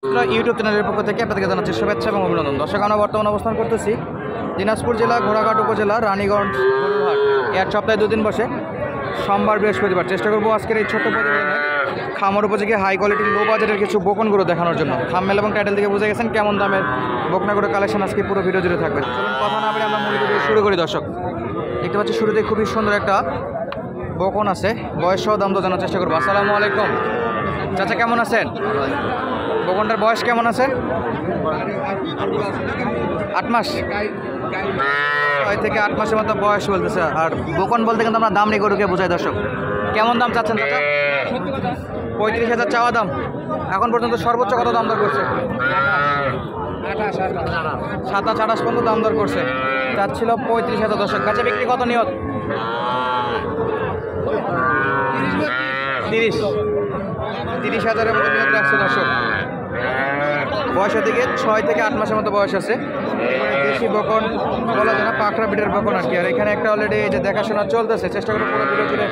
YouTube চ্যানেলের পক্ষ থেকে আপনাদেরকে জানাচ্ছি শুভেচ্ছা এবং অভিনন্দন। দর্শক, আমরা বর্তমান অবস্থান করতেছি দিনাজপুর জেলা ঘোড়াঘাট উপজেলা রানীগঞ্জ গরুরহাট। এর সপ্তাহে দুদিন বসে, সোমবার বৃহস্পতিবার। চেষ্টা করবো আজকের এই ছোট্ট প্রতিবেদনে খামার উপযোগী হাই কোয়ালিটির লো বাজেটের কিছু বকনগুলো দেখানোর জন্য। থাম্বনেল এবং টাইটেল থেকে বুঝে গেছেন কেমন দামের বকনাগুলো কালেকশন আজকে পুরো ভিডিও জুড়ে থাকবে। চলুন কথা না বলে আমরা মূল ভিডিও শুরু করি। দর্শক, দেখতে পাচ্ছি শুরুতে খুবই সুন্দর একটা বকন আছে, বয়স সহ দাম তো জানার চেষ্টা করবো। আসসালামু আলাইকুম চাচা, কেমন আছেন? বকনটার বয়স কেমন আছে? 8 মাস, 6 থেকে 8 মাসের মতো বয়স বলতেছে। আর বকন বলতে কিন্তু আমরা দাম নেই গরুকে বোঝাই। দর্শক, কেমন দাম চাচ্ছেন চাচা? 35,000 চাওয়া দাম। এখন পর্যন্ত সর্বোচ্চ কত দাম দর করছে? 27-28 পর্যন্ত দাম দর করছে। চাচ্ছিল 35,000। দর্শক, কাছে বিক্রি কত নিয়ত? 30,000-এর মতো নিয়ত রাখছে। দর্শক, বয়সের দিকে 6 থেকে 8 মাসের মতো বয়স আছে। দেশি বকন বলা যায় না, পাখরা বিটের বকন আর কি। আর এখানে একটা অলরেডি এই যে দেখাশোনা চলতেছে। চেষ্টা করে পুরো ভিডিও জুড়ে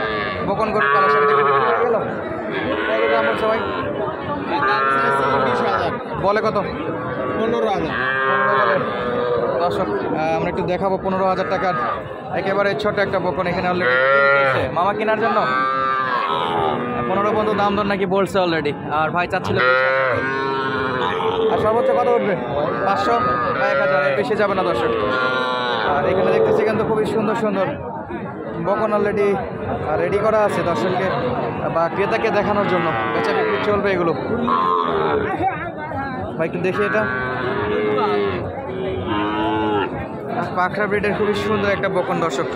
বকন করে কালেকশন দেখে গেল। কত দাম বলছে ভাই? বলে কত? 15,000 বলে। দর্শক, আমরা একটু দেখাবো 15,000 টাকার একেবারে ছোট একটা বকন এখানে অলরেডি মামা কেনার জন্য। 15 পর্যন্ত দাম দর নাকি বলছে অলরেডি। আর ভাই চাচ্ছিল, আর সর্বোচ্চ কত উঠবে? 500 বা 1000, এর বেশি যাবে না। দর্শক, আর এখানে দেখতেছি কিন্তু খুবই সুন্দর সুন্দর বকন অলরেডি রেডি করা আছে দর্শককে বা ক্রেতাকে দেখানোর জন্য। বেচা বিক্রি চলবে এগুলো। ভাই একটু দেখি, এটা পাখরা ব্রিডের খুবই সুন্দর একটা বকন। দর্শক,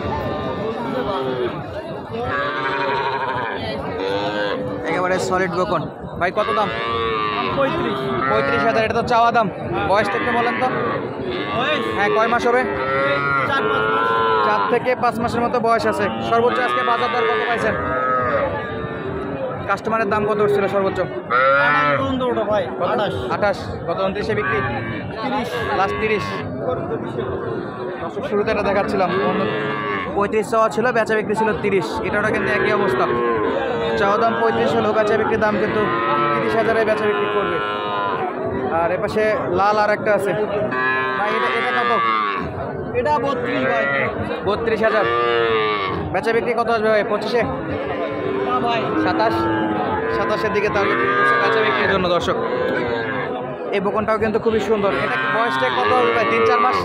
একেবারে সলিড বকন। ভাই কত দাম? 35,000। এটা তো চাওয়া দাম। বয়স থেকে বলেন তো? হ্যাঁ, কয় মাস হবে? 4 থেকে 5 মাসের মতো বয়স আছে। সর্বোচ্চ আজকে বাজার দর কত পাইছেন? কাস্টমারের দাম কত উঠছিল সর্বোচ্চ? 28। কত? 29-এ বিক্রি? 30, লাস্ট 30। শুরুতে এটা দেখাচ্ছিলাম 35 চাওয়া ছিল, বেচা বিক্রি ছিল 30। এটাও কিন্তু একই অবস্থা। চাওয়া দাম 35 হলেও বেচা বিক্রির দাম কিন্তু 30,000-এ বেচা বিক্রি করবে। আর এপাশে লাল আর একটা আছে ভাই, এটা কত? এটা 32 ভাই। 32,000 বেচা বিক্রি কত আসবে ভাই? 25-এ? 27-এর দিকে টার্গেট বেচা বিক্রির জন্য। দর্শক, এই বকনটাও কিন্তু খুবই সুন্দর। এটা বয়সটা কত হবে ভাই? 3-4 মাস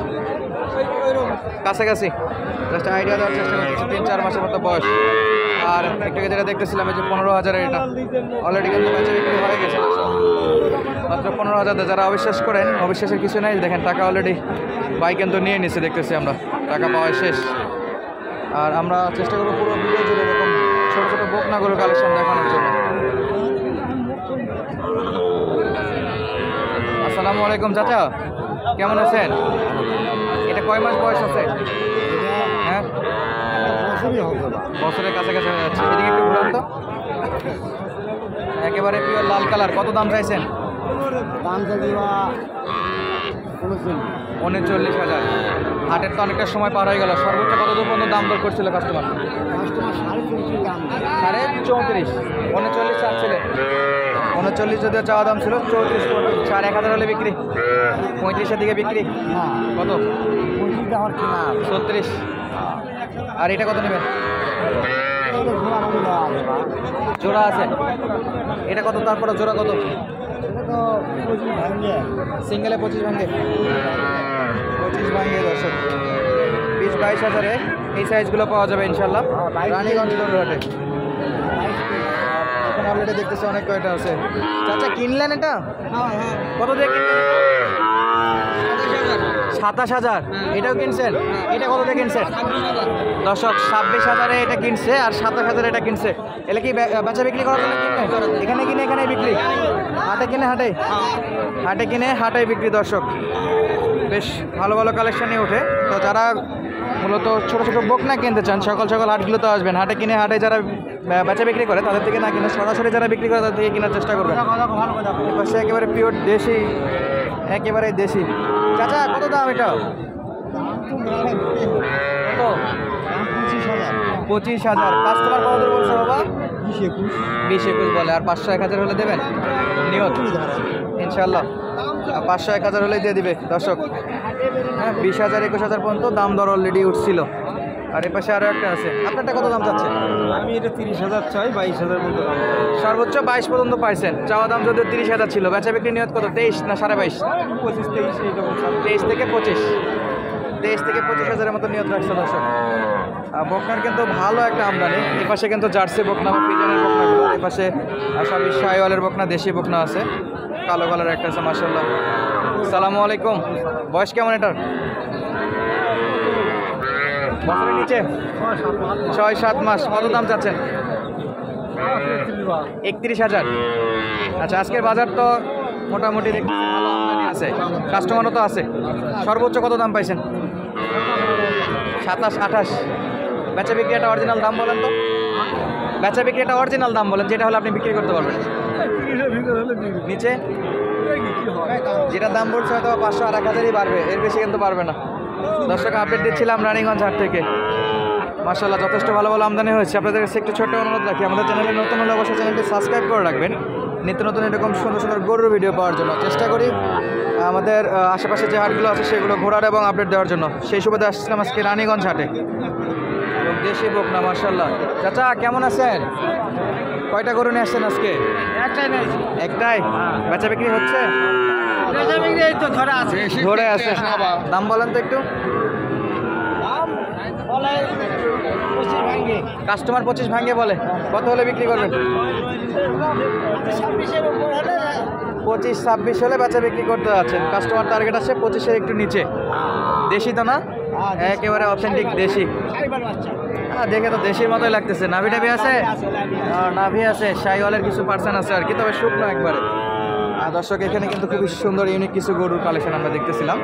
কাছাকাছি। জাস্ট আইডিয়া দেওয়ার চেষ্টা করছি, 3-4 মাসের মতো বয়স। আর একটু যেটা দেখতেছিলাম এই যে 15,000-এর, এটা অলরেডি কিন্তু বেচা বিক্রি হয়ে গেছে মাত্র 15,000। যারা অবিশ্বাস করেন, অবিশ্বাসের কিছু নেই। দেখেন টাকা অলরেডি ভাই কিন্তু নিয়ে নিচ্ছে, দেখতেছি আমরা। টাকা পাওয়া শেষ। আর আমরা চেষ্টা করবো পুরো ভিডিও জুড়ে এরকম ছোটো ছোটো বকনাগুলো কালেকশন দেখানোর জন্য। আসসালামু আলাইকুম চাচা, কেমন আছেন? এটা কয় মাস বয়স আছে? হ্যাঁ, বছরের কাছাকাছি হয়ে যাচ্ছে। এদিকে একটু ঘুরান তো। একেবারে পিওর লাল কালার। কত দাম চাইছেন? 39,000। হাটের তো অনেকটা সময় পার হয়ে গেল। সর্বোচ্চ কত দূর পর্যন্ত দাম দর করছিল কাস্টমার? 34.5। 39 চাচ্ছিলেন। 39 যদিও চাওয়া দাম ছিল, 34 4,000 হলে বিক্রি। 35-এর দিকে বিক্রি। কত? 36। আর এটা কত নেবেন? জোড়া আছে। এটা কত? তারপরে জোড়া কত? সিঙ্গেলে 25 ভাঙে। 25 ভাঙে। দর্শক, 20-22,000-এ এই সাইজগুলো পাওয়া যাবে ইনশাল্লাহ রানীগঞ্জ গরুরহাটে। এখন অলরেডি দেখতেছে অনেক কয়টা আছে। চাচা কিনলেন এটা? কত দিয়ে কিনলেন? 27,000। এটাও কিনছেন? এটা কত দিয়ে কিনছেন? দর্শক, 26,000-এ এটা কিনছে আর 27,000 এটা কিনছে। এলে কি বেচা বিক্রি করার জন্য কিনবে? এখানে কিনে এখানে বিক্রি, হাটে কিনে হাটে, হাটে কিনে হাটে বিক্রি। দর্শক, বেশ ভালো ভালো কালেকশানই ওঠে। তো যারা মূলত ছোটো ছোটো বকনা কিনতে চান, সকাল সকাল হাটগুলোতে আসবেন। হাটে কিনে হাটে যারা বেচা বিক্রি করে তাদের থেকে না কিনে সরাসরি যারা বিক্রি করে তাদের থেকে কেনার চেষ্টা করবেন। পাশে একেবারে পিওর দেশি, একেবারে দেশি। চাচা কত দাম এটা? কত? 25,000। কাস্টমার কত দূর বলছে বাবা? 20-21 বলে। আর 500-1000 হলে দেবেন নিয়ত? ইনশাল্লাহ 500-1000 হলেই দিয়ে দিবে দর্শক। হ্যাঁ 20,000-21,000 পর্যন্ত দাম দর অলরেডি উঠছিল। আর এ পাশে আরও একটা আছে, আপনারটা কত দাম চাচ্ছেন? আমি এটা 30,000 চাই, 22,000 মতো দাম। সর্বোচ্চ 22 পর্যন্ত পাইছেন, চাওয়া দাম যদিও 30,000 ছিল, বেচা বিক্রি নিয়ত কত? 23 না 22.5? 25-23 এইরকম। 23 থেকে 25,000-এর মতো নিয়ত রাখছে দর্শক। বকনার কিন্তু ভালো একটা আমদানি। এ পাশে কিন্তু জার্সি বকনা বা ফ্রিজানের বকনাগুলো, এ পাশে সবই শাহিওয়ালের বকনা, দেশি বকনা আছে, কালো কালার একটা আছে মাশাআল্লাহ। আসসালামু আলাইকুম। বয়স কেমন এটার? বছরের নিচে 6-7 মাস। কত দাম চাচ্ছেন? 31,000। আচ্ছা, আজকের বাজার তো মোটামুটি দেখতেছি ভালো আমদানি আছে, কাস্টমারও তো আছে। সর্বোচ্চ কত দাম পাইছেন? 27-28। বেচা বিক্রি একটা অরিজিনাল দাম বলেন তো, বেচা বিক্রি একটা অরিজিনাল দাম বলেন যেটা হলে আপনি বিক্রি করতে পারবেন। নিচে যেটা দাম বলছে হয়তো 500 আর 1000ই বাড়বে, এর বেশি কিন্তু পারবে না। দর্শক আপডেট দিচ্ছিলাম রানীগঞ্জ হাট থেকে। মাশাআল্লাহ যথেষ্ট ভালো ভালো আমদানি হয়েছে। আপনাদের কাছে একটু ছোট্ট অনুরোধ রাখি, আমাদের চ্যানেলে নতুন হলে অবশ্যই চ্যানেলটি সাবস্ক্রাইব করে রাখবেন, নিত্য নতুন এরকম সুন্দর সুন্দর গরুর ভিডিও পাওয়ার জন্য। চেষ্টা করি আমাদের আশেপাশে যে হাটগুলো আছে সেগুলো ঘোরার এবং আপডেট দেওয়ার জন্য। সেই সুবাদে আসছিলাম আজকে রানীগঞ্জ হাটে। এবং দেশি বকনা মাশাআল্লাহ। চাচা কেমন আছেন? কয়টা গরু নিয়ে আসছেন আজকে? একটাই। বেচা বিক্রি হচ্ছে? ধরে আছে। দাম বলেন তো একটু। কাস্টমার 25 ভাঙে বলে, কত হলে বিক্রি করবেন? 25-26 হলে বেচা বিক্রি করতে যাচ্ছেন। কাস্টমার টার্গেট আছে 25-এর একটু নিচে। দেশি তো না? একেবারে অথেন্টিক দেশি। দেখে তো দেশির মতোই লাগতেছে। নাভি টাভি আছে? নাভি আছে, শাহিওয়ালের কিছু পার্সেন্ট আছে আর কি, তবে শুকনো একবারে। দর্শক এখানে কিন্তু খুবই সুন্দর ইউনিক কিছু গরুর কালেকশন আমরা দেখতেছিলাম।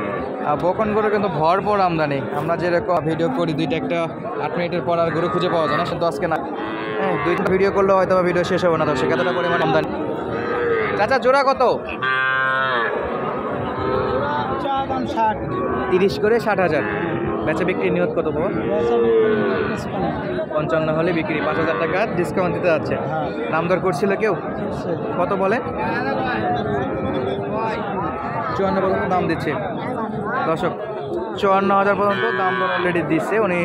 বকন গরু কিন্তু ভরপুর আমদানি। আমরা যেরকম ভিডিও করি 2টা 8 মিনিটের পর আর গরু খুঁজে পাওয়া যায় না, কিন্তু আজকে না। হ্যাঁ 2টা ভিডিও করলেও হয়তো ভিডিও শেষ হবে না দর্শক, এতটা পরিমাণ আমদানি। চাচা জোড়া কত? 30 করে 60,000। বেচা বিক্রি নিয়ত কত বাবা? 55 হলে বিক্রি। 5,000 টাকা ডিসকাউন্ট দিতে যাচ্ছে। দাম দর করছিল কেউ? কত বলে? 54 পর্যন্ত দাম দিচ্ছে দর্শক। 54,000 পর্যন্ত দাম দর অলরেডি দিচ্ছে উনি।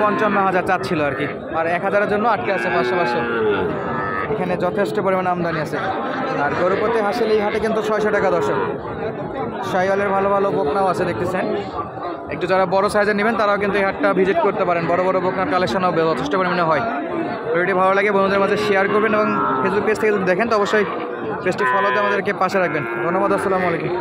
55,000 চাচ্ছিল আর কি, আর 1,000-এর জন্য আটকে আছে 500। এখানে যথেষ্ট পরিমাণে আমদানি আছে। আর গরুপতি হাসিল এই হাটে কিন্তু 600 টাকা দর্শক। শাহিওয়ালের ভালো ভালো বকনাও আছে দেখতেছেন। একটু যারা বড় সাইজের নেবেন তারাও কিন্তু এই হাটটা ভিজিট করতে পারেন। বড় বড় বকনার কালেকশনও যথেষ্ট পরিমাণে হয়। ভিডিওটি ভালো লাগে বন্ধুদের মাঝে শেয়ার করবেন, এবং ফেসবুক পেজ থেকে যদি দেখেন তো অবশ্যই পেজটি ফলো দিয়ে আমাদেরকে পাশে রাখবেন। ধন্যবাদ। আসসালামু আলাইকুম।